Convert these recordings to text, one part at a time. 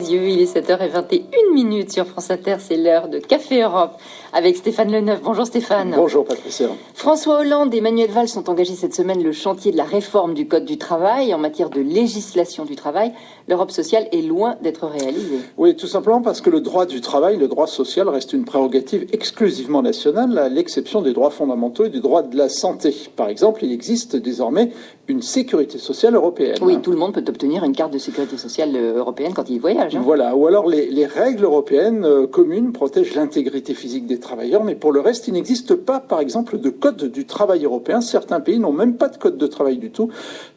Il est 7h21 sur France Inter, c'est l'heure de Café Europe avec Stéphane Leneuf. Bonjour Stéphane. Bonjour Patricia. François Hollande et Manuel Valls ont engagé cette semaine le chantier de la réforme du Code du travail en matière de législation du travail. L'Europe sociale est loin d'être réalisée. Oui, tout simplement parce que le droit du travail, le droit social reste une prérogative exclusivement nationale, à l'exception des droits fondamentaux et du droit de la santé. Par exemple, il existe désormais une sécurité sociale européenne. Oui, tout le monde peut obtenir une carte de sécurité sociale européenne quand il voyage. Voilà, ou alors les règles européennes communes protègent l'intégrité physique des travailleurs, mais pour le reste, il n'existe pas, par exemple, de code du travail européen. Certains pays n'ont même pas de code de travail du tout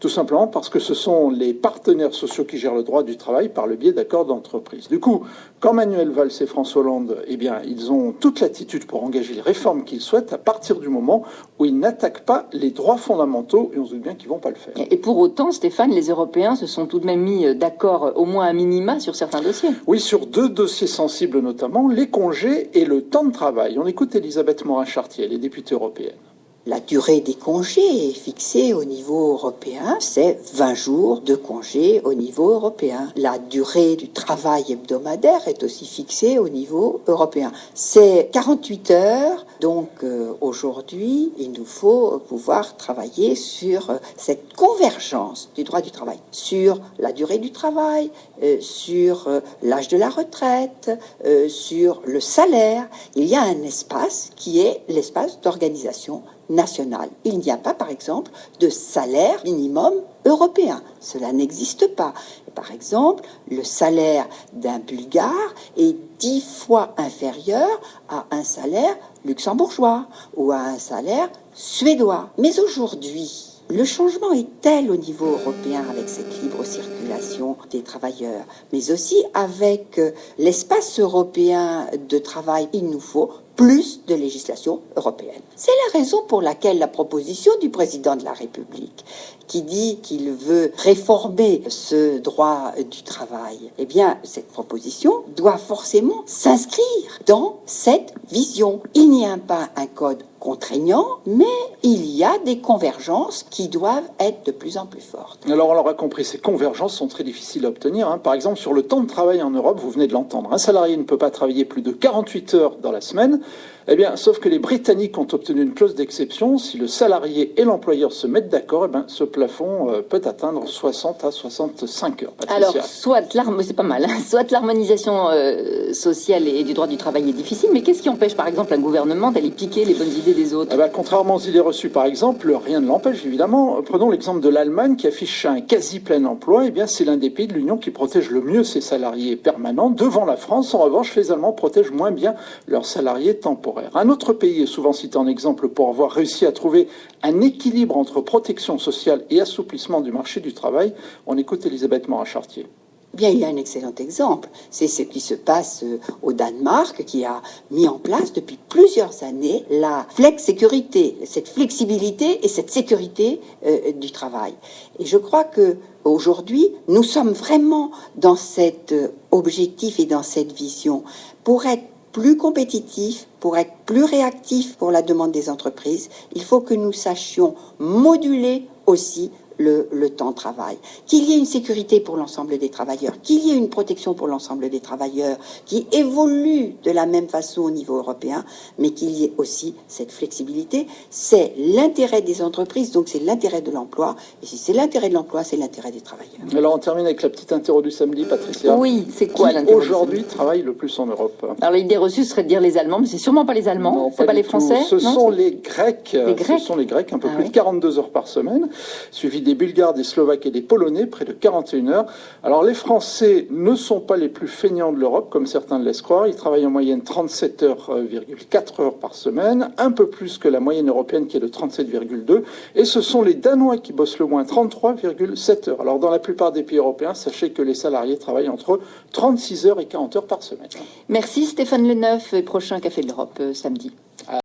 simplement parce que ce sont les partenaires sociaux qui gèrent le droit du travail par le biais d'accords d'entreprise. Du coup, quand Manuel Valls et François Hollande, ils ont toute l'attitude pour engager les réformes qu'ils souhaitent à partir du moment où ils n'attaquent pas les droits fondamentaux, et on se doute bien qu'ils vont pas le faire. Et pour autant, Stéphane, les Européens se sont tout de même mis d'accord, au moins à minima, sur certains dossiers. Oui, sur deux dossiers sensibles notamment, les congés et le temps de travail. On écoute Elisabeth Morin-Chartier, elle est députée européenne. La durée des congés est fixée au niveau européen, c'est 20 jours de congés au niveau européen. La durée du travail hebdomadaire est aussi fixée au niveau européen. C'est 48 heures, donc aujourd'hui, il nous faut pouvoir travailler sur cette convergence du droit du travail, sur la durée du travail, sur l'âge de la retraite, sur le salaire. Il y a un espace qui est l'espace d'organisation nationale. Il n'y a pas, par exemple, de salaire minimum européen. Cela n'existe pas. Par exemple, le salaire d'un Bulgare est 10 fois inférieur à un salaire luxembourgeois ou à un salaire suédois. Mais aujourd'hui, le changement est tel au niveau européen avec cette libre circulation des travailleurs, mais aussi avec l'espace européen de travail. Il nous faut plus de législation européenne. C'est la raison pour laquelle la proposition du président de la République, qui dit qu'il veut réformer ce droit du travail, eh bien, cette proposition doit forcément s'inscrire dans cette vision. Il n'y a pas un code contraignant, mais il y a des convergences qui doivent être de plus en plus fortes. Alors on l'aura compris, ces convergences sont très difficiles à obtenir. Par exemple, sur le temps de travail en Europe, vous venez de l'entendre, un salarié ne peut pas travailler plus de 48 heures dans la semaine. Eh bien, sauf que les Britanniques ont obtenu une clause d'exception. Si le salarié et l'employeur se mettent d'accord, ce plafond peut atteindre 60 à 65 heures. Patricia. Alors, c'est pas mal, hein, soit l'harmonisation sociale et du droit du travail est difficile, mais qu'est-ce qui empêche, par exemple, un gouvernement d'aller piquer les bonnes idées des autres ? Contrairement aux idées reçues, par exemple, rien ne l'empêche, évidemment. Prenons l'exemple de l'Allemagne qui affiche un quasi plein emploi. C'est l'un des pays de l'Union qui protège le mieux ses salariés permanents. Devant la France, en revanche, les Allemands protègent moins bien leurs salariés temporaires. Un autre pays est souvent cité en exemple pour avoir réussi à trouver un équilibre entre protection sociale et assouplissement du marché du travail. On écoute Elisabeth Morin-Chartier. Bien, il y a un excellent exemple. C'est ce qui se passe au Danemark, qui a mis en place depuis plusieurs années la flex-sécurité, cette flexibilité et cette sécurité du travail. Et je crois que aujourd'hui, nous sommes vraiment dans cet objectif et dans cette vision pour être plus compétitif, pour être plus réactif pour la demande des entreprises. Il faut que nous sachions moduler aussi le temps de travail, qu'il y ait une sécurité pour l'ensemble des travailleurs, qu'il y ait une protection pour l'ensemble des travailleurs qui évolue de la même façon au niveau européen, mais qu'il y ait aussi cette flexibilité. C'est l'intérêt des entreprises, donc c'est l'intérêt de l'emploi, et si c'est l'intérêt de l'emploi, c'est l'intérêt des travailleurs. Alors on termine avec la petite interro du samedi, Patricia. Oui, c'est quoi l'intérêt aujourd'hui travaille le plus en Europe? Alors l'idée reçue serait de dire les Allemands, mais c'est sûrement pas les Allemands, non, c'est pas les Français. Ce sont les Grecs. Ce sont les Grecs, un peu plus de 42 heures par semaine, suivi des Bulgares, des Slovaques et des Polonais, près de 41 heures. Alors les Français ne sont pas les plus feignants de l'Europe, comme certains le laissent croire. Ils travaillent en moyenne 37,4 heures par semaine, un peu plus que la moyenne européenne qui est de 37,2. Et ce sont les Danois qui bossent le moins, 33,7 heures. Alors dans la plupart des pays européens, sachez que les salariés travaillent entre 36 heures et 40 heures par semaine. Merci Stéphane Leneuf, prochain Café de l'Europe samedi.